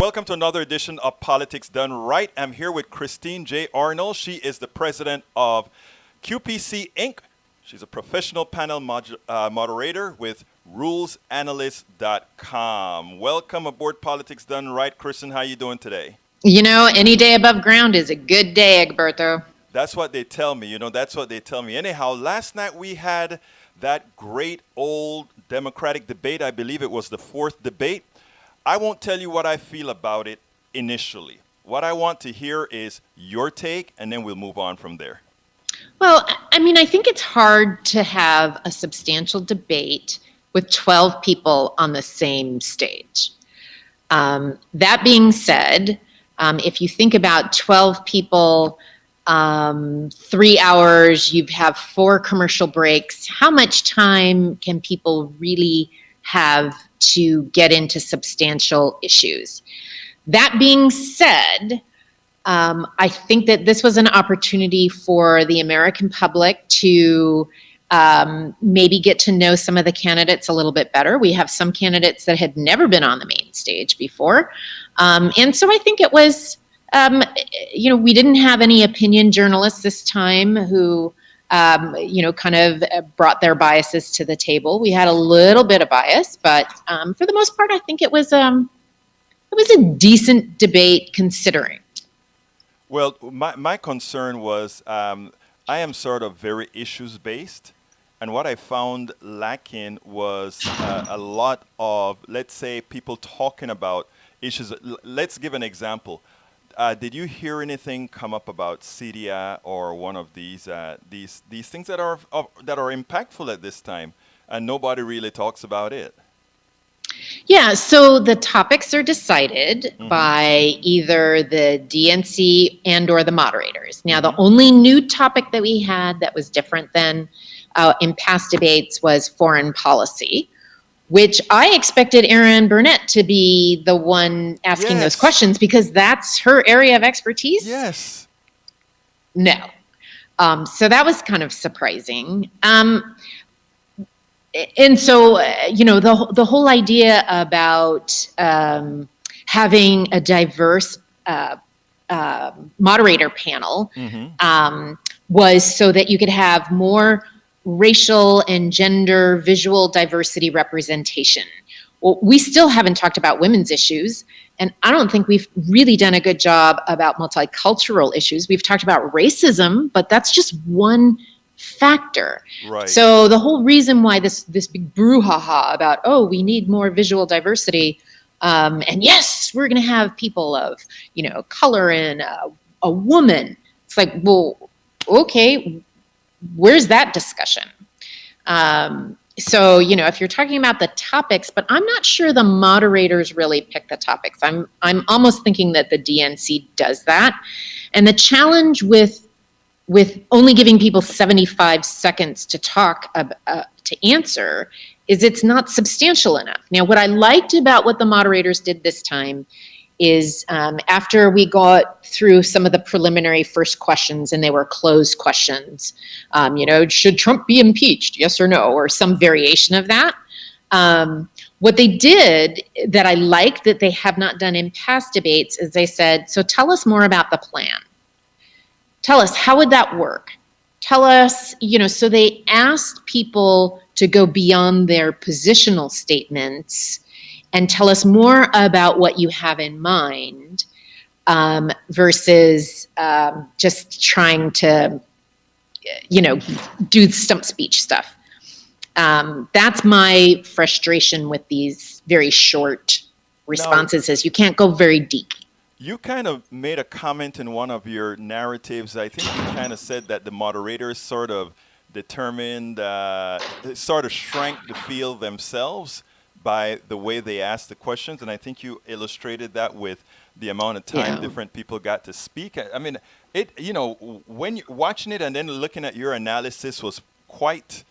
Welcome to another edition of Politics Done Right. I'm here with Kristin J. Arnold. She is the president of QPC Inc. She's a professional panel moderator with rulesanalyst.com. Welcome aboard Politics Done Right. Kristin, how you doing today? You know, any day above ground is a good day, Egberto. That's what they tell me. That's what they tell me. Anyhow, last night we had that great old Democratic debate. I believe it was the fourth debate. I won't tell you what I feel about it initially. What I want to hear is your take, and then we'll move on from there. Well, I mean, I think it's hard to have a substantial debate with 12 people on the same stage. That being said, if you think about 12 people, 3 hours, you have 4 commercial breaks, how much time can people really have to get into substantial issues? That being said, I think that this was an opportunity for the American public to maybe get to know some of the candidates a little bit better. We have some candidates that had never been on the main stage before. And so I think it was, we didn't have any opinion journalists this time who kind of brought their biases to the table. We had a little bit of bias, but for the most part, I think it was a decent debate considering. Well, my concern was I am sort of very issues-based, and what I found lacking was a lot of, let's say, people talking about issues. Let's give an example. Did you hear anything come up about CDI or one of these things that are impactful at this time, and nobody really talks about it? Yeah, so the topics are decided by either the DNC and or the moderators. Now, the only new topic that we had that was different than in past debates was foreign policy, which I expected Erin Burnett to be the one asking those questions because that's her area of expertise. Yes. No. So that was kind of surprising. And so, the whole idea about having a diverse moderator panel was so that you could have more racial and gender visual diversity representation. Well, we still haven't talked about women's issues, and I don't think we've really done a good job about multicultural issues. We've talked about racism, but that's just one factor. Right. So the whole reason why this big brouhaha about, we need more visual diversity, and yes, we're going to have people of, color and a woman. It's like, well, okay, where's that discussion? So, if you're talking about the topics, but I'm not sure the moderators really pick the topics. I'm almost thinking that the DNC does that. And the challenge with only giving people 75 seconds to talk, to answer, is it's not substantial enough. Now, what I liked about what the moderators did this time is after we got through some of the preliminary first questions, and they were closed questions, should Trump be impeached, yes or no, or some variation of that. What they did that I liked that they have not done in past debates is they said, so tell us more about the plan. Tell us, how would that work? Tell us, so they asked people to go beyond their positional statements and tell us more about what you have in mind versus just trying to, do stump speech stuff. That's my frustration with these very short responses, is you can't go very deep. You kind of made a comment in one of your narratives. I think you kind of said that the moderators sort of determined, sort of shrank the field themselves by the way they asked the questions. And I think you illustrated that with the amount of time different people got to speak. I mean, when you're watching it and then looking at your analysis was quite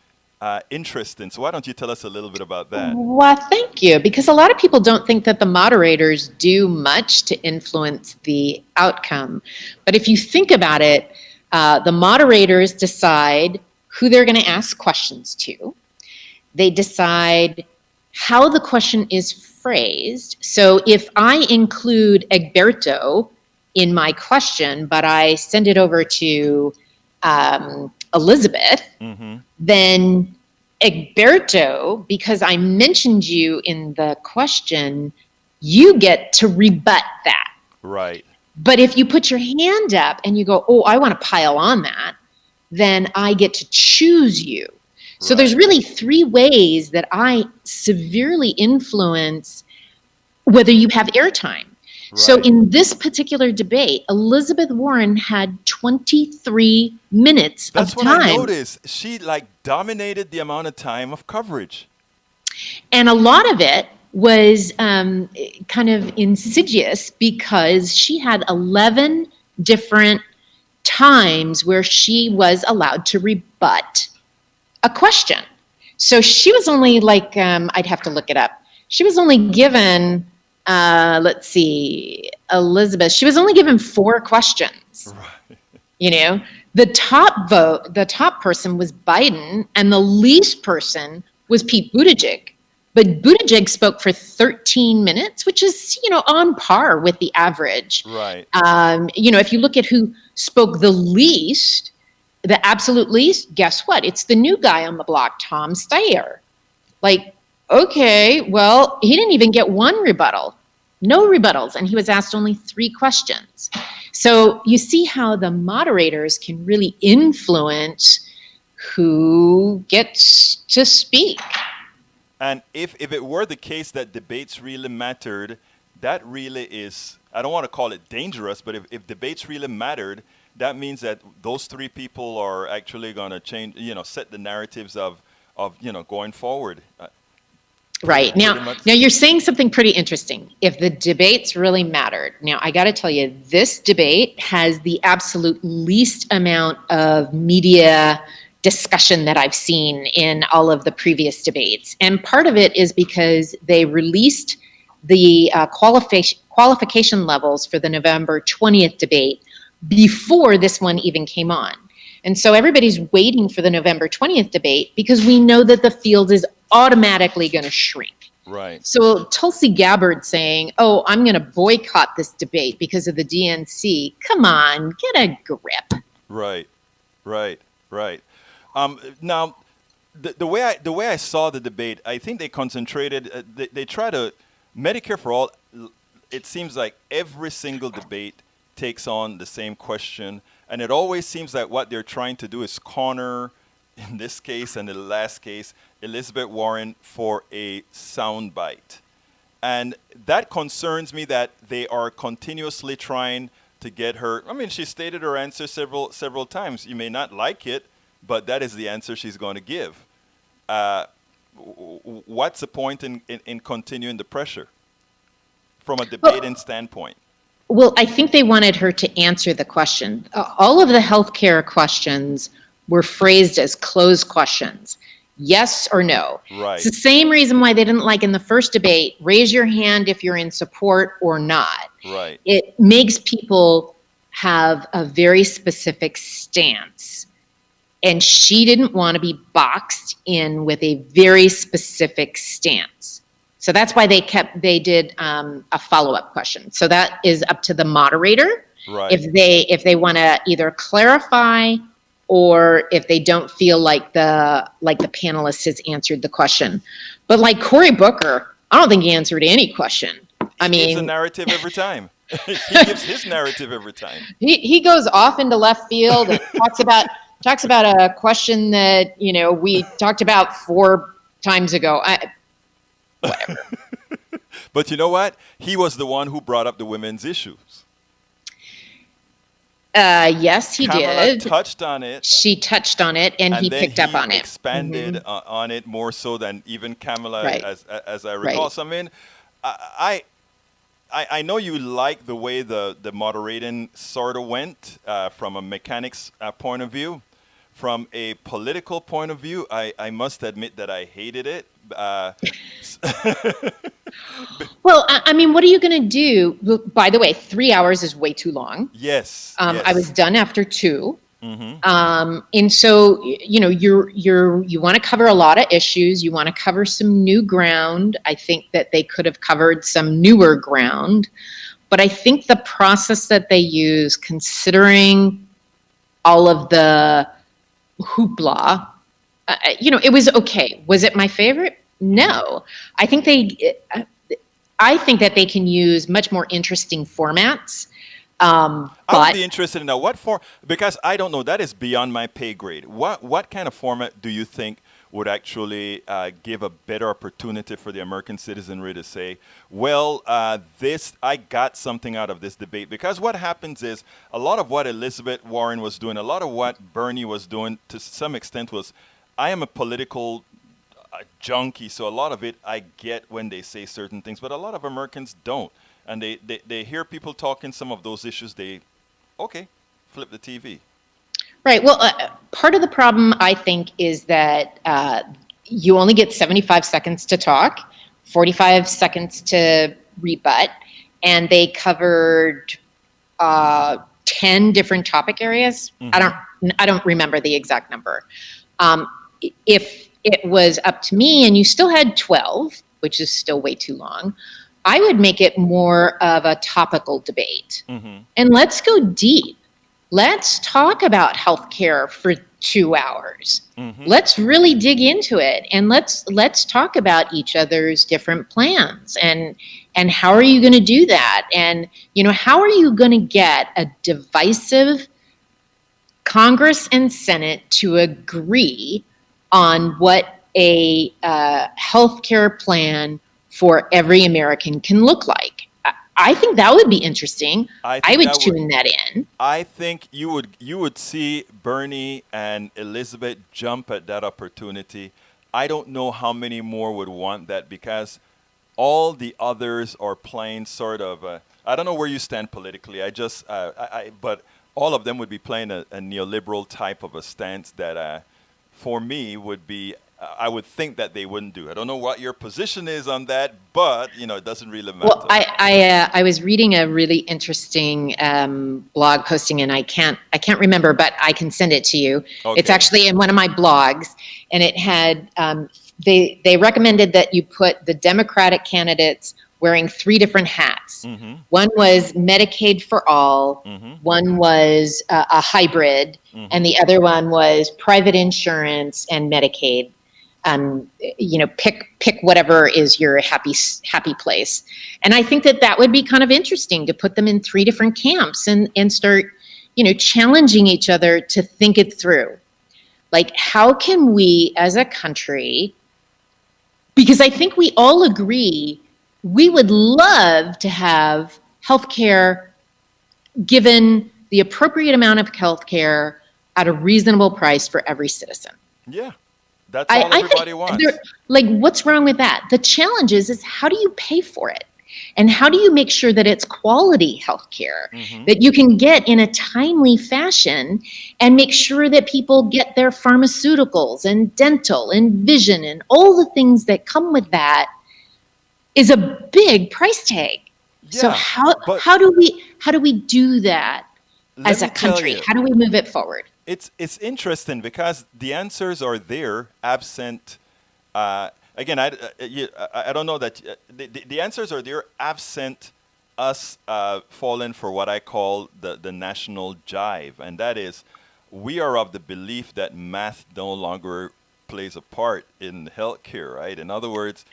interesting. So why don't you tell us a little bit about that? Well, thank you. Because a lot of people don't think that the moderators do much to influence the outcome. But if you think about it, the moderators decide who they're going to ask questions to. They decide how the question is phrased. So if I include Egberto in my question, but I send it over to Elizabeth, then Egberto, because I mentioned you in the question, you get to rebut that. Right. But if you put your hand up and you go, oh, I want to pile on that, then I get to choose you. So there's really three ways that I severely influence whether you have airtime. Right. So in this particular debate, Elizabeth Warren had 23 minutes of time. That's what I noticed. She dominated the amount of time of coverage. And a lot of it was kind of insidious because she had 11 different times where she was allowed to rebut a question. So she was only I'd have to look it up. She was only given, let's see, Elizabeth, she was only given 4 questions. Right. The top person was Biden, and the least person was Pete Buttigieg. But Buttigieg spoke for 13 minutes, which is, on par with the average. Right. If you look at who spoke the least, the absolute least, guess what? It's the new guy on the block, Tom Steyer. Okay, well, he didn't even get 1 rebuttal. No rebuttals, and he was asked only 3 questions. So you see how the moderators can really influence who gets to speak. And if it were the case that debates really mattered, that really is, I don't want to call it dangerous, but if debates really mattered, that means that those 3 people are actually going to change, set the narratives of going forward. Right. Now you're saying something pretty interesting. If the debates really mattered. Now, I got to tell you, this debate has the absolute least amount of media discussion that I've seen in all of the previous debates. And part of it is because they released the qualification levels for the November 20th debate before this one even came on. And so everybody's waiting for the November 20th debate because we know that the field is automatically going to shrink. Right. So Tulsi Gabbard saying, oh, I'm going to boycott this debate because of the DNC. Come on, get a grip. Right. Now, the way I saw the debate, I think they concentrated. They try to Medicare for all. It seems like every single debate takes on the same question, and it always seems like what they're trying to do is corner, in this case and in the last case, Elizabeth Warren for a soundbite, and that concerns me that they are continuously trying to get her. I mean, she stated her answer several times. You may not like it, but that is the answer she's going to give. What's the point in continuing the pressure from a debating standpoint? Well, I think they wanted her to answer the question. All of the healthcare questions were phrased as closed questions. Yes or no. Right. It's the same reason why they didn't like in the first debate, raise your hand if you're in support or not. Right. It makes people have a very specific stance. And she didn't want to be boxed in with a very specific stance. So that's why they did a follow-up question. So that is up to the moderator. Right. If they want to either clarify or if they don't feel like the panelist has answered the question. But like Cory Booker, I don't think he answered any question. He gives a narrative every time. He gives his narrative every time. He goes off into left field and talks about a question that we talked about 4 times ago. Whatever. But you know what? He was the one who brought up the women's issues. Yes, he Kamala did. touched on it. She touched on it, and he picked up on it. Expanded on it more so than even Kamala, Right. as I recall. Right. So I mean, I know you like the way the moderating sort of went from a mechanics point of view. From a political point of view, I must admit that I hated it. Well, I mean, what are you going to do? By the way, 3 hours is way too long. Yes. I was done after 2. And so, you want to cover a lot of issues. You want to cover some new ground. I think that they could have covered some newer ground. But I think the process that they use, considering all of the hoopla, it was okay. Was it my favorite? No. I think that they can use much more interesting formats. I would But be interested in what form, because I don't know. That is beyond my pay grade. What kind of format do you think would actually give a better opportunity for the American citizenry to say, well, this I got something out of this debate? Because what happens is a lot of what Elizabeth Warren was doing, a lot of what Bernie was doing, to some extent was, I am a political junkie, so a lot of it I get when they say certain things, but a lot of Americans don't. And they hear people talking some of those issues, okay, flip the TV. right. Well, part of the problem, I think, is that you only get 75 seconds to talk, 45 seconds to rebut, and they covered 10 different topic areas. I don't remember the exact number. If it was up to me and you still had 12, which is still way too long, I would make it more of a topical debate. And let's go deep. Let's talk about healthcare for 2 hours. Let's really dig into it, and let's talk about each other's different plans and how are you going to do that, and how are you going to get a divisive Congress and Senate to agree on what a healthcare plan for every American can look like. I think that would be interesting. I would tune that in. I think you would see Bernie and Elizabeth jump at that opportunity. I don't know how many more would want that, because all the others are playing sort of I don't know where you stand politically. But all of them would be playing a neoliberal type of a stance that for me would be, I would think that they wouldn't do. I don't know what your position is on that, but it doesn't really matter. Well, I was reading a really interesting blog posting, and I can't remember, but I can send it to you. Okay. It's actually in one of my blogs, and it had they recommended that you put the Democratic candidates wearing 3 different hats. One was Medicaid for all, one was a hybrid, and the other one was private insurance and Medicaid. Pick whatever is your happy place. And I think that would be kind of interesting to put them in 3 different camps and start, challenging each other to think it through. Like, how can we as a country, because I think we all agree we would love to have healthcare given the appropriate amount of healthcare at a reasonable price for every citizen. Yeah. That's all everybody wants. Like, what's wrong with that? The challenge is how do you pay for it? And how do you make sure that it's quality healthcare that you can get in a timely fashion, and make sure that people get their pharmaceuticals and dental and vision and all the things that come with that is a big price tag. Yeah, so how do we do that as a country? How do we move it forward? It's interesting because the answers are there, absent. Again, I don't know that the answers are there, absent us falling for what I call the national jive, and that is, we are of the belief that math no longer plays a part in healthcare, right? In other words,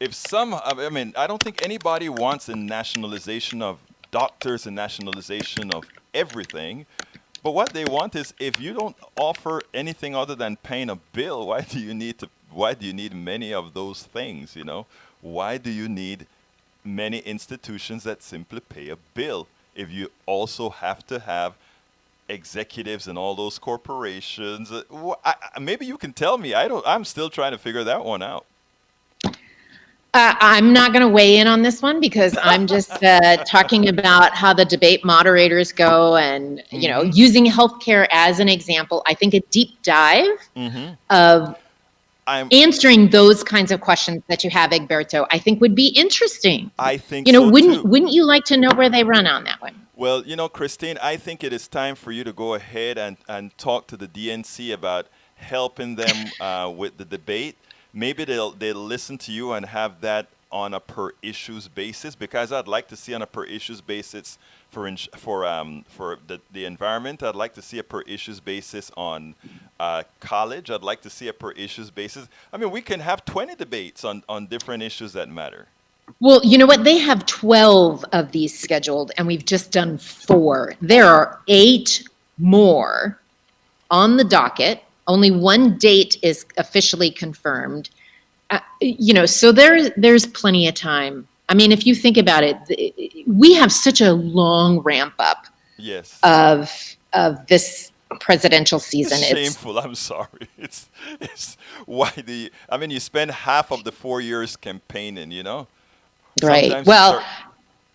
I don't think anybody wants a nationalization of doctors and nationalization of everything. But what they want is, if you don't offer anything other than paying a bill, why do you need many of those things, Why do you need many institutions that simply pay a bill if you also have to have executives and all those corporations? Maybe you can tell me. I'm still trying to figure that one out. I'm not going to weigh in on this one, because I'm just talking about how the debate moderators go, and using healthcare as an example. I think a deep dive of answering those kinds of questions that you have, Egberto, I think would be interesting. I think so wouldn't you like to know where they run on that one? Well, Christine, I think it is time for you to go ahead and talk to the DNC about helping them with the debate. Maybe they'll listen to you and have that on a per issues basis, because I'd like to see on a per issues basis for the environment. I'd like to see a per issues basis on college. I'd like to see a per issues basis. I mean, we can have 20 debates on different issues that matter. Well, you know what? They have 12 of these scheduled, and we've just done 4. There are 8 more on the docket. Only one date is officially confirmed. So there's plenty of time. I mean, if you think about it, we have such a long ramp up Yes. of this presidential season. It's shameful. I'm sorry. It's why you spend half of the 4 years campaigning, Right. Sometimes Well,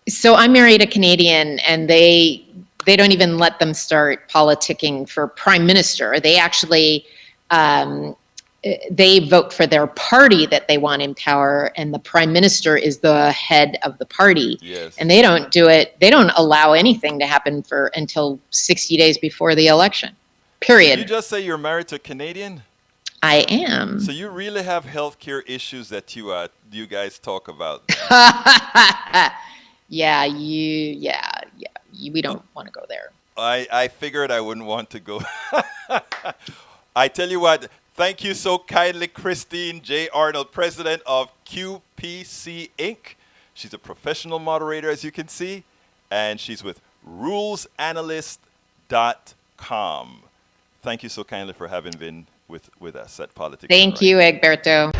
so I married a Canadian, and they don't even let them start politicking for prime minister. They actually they vote for their party that they want in power, and the prime minister is the head of the party. Yes. And they don't do it. They don't allow anything to happen until 60 days before the election. Period. Did you just say you're married to a Canadian? I am. So you really have healthcare issues that you guys talk about. Yeah, we don't want to go there. I figured I wouldn't want to go. I tell you what, thank you so kindly, Kristin J. Arnold, president of QPC Inc. She's a professional moderator, as you can see, and she's with rulesanalyst.com. Thank you so kindly for having been with us at Politics. Thank you, Egberto.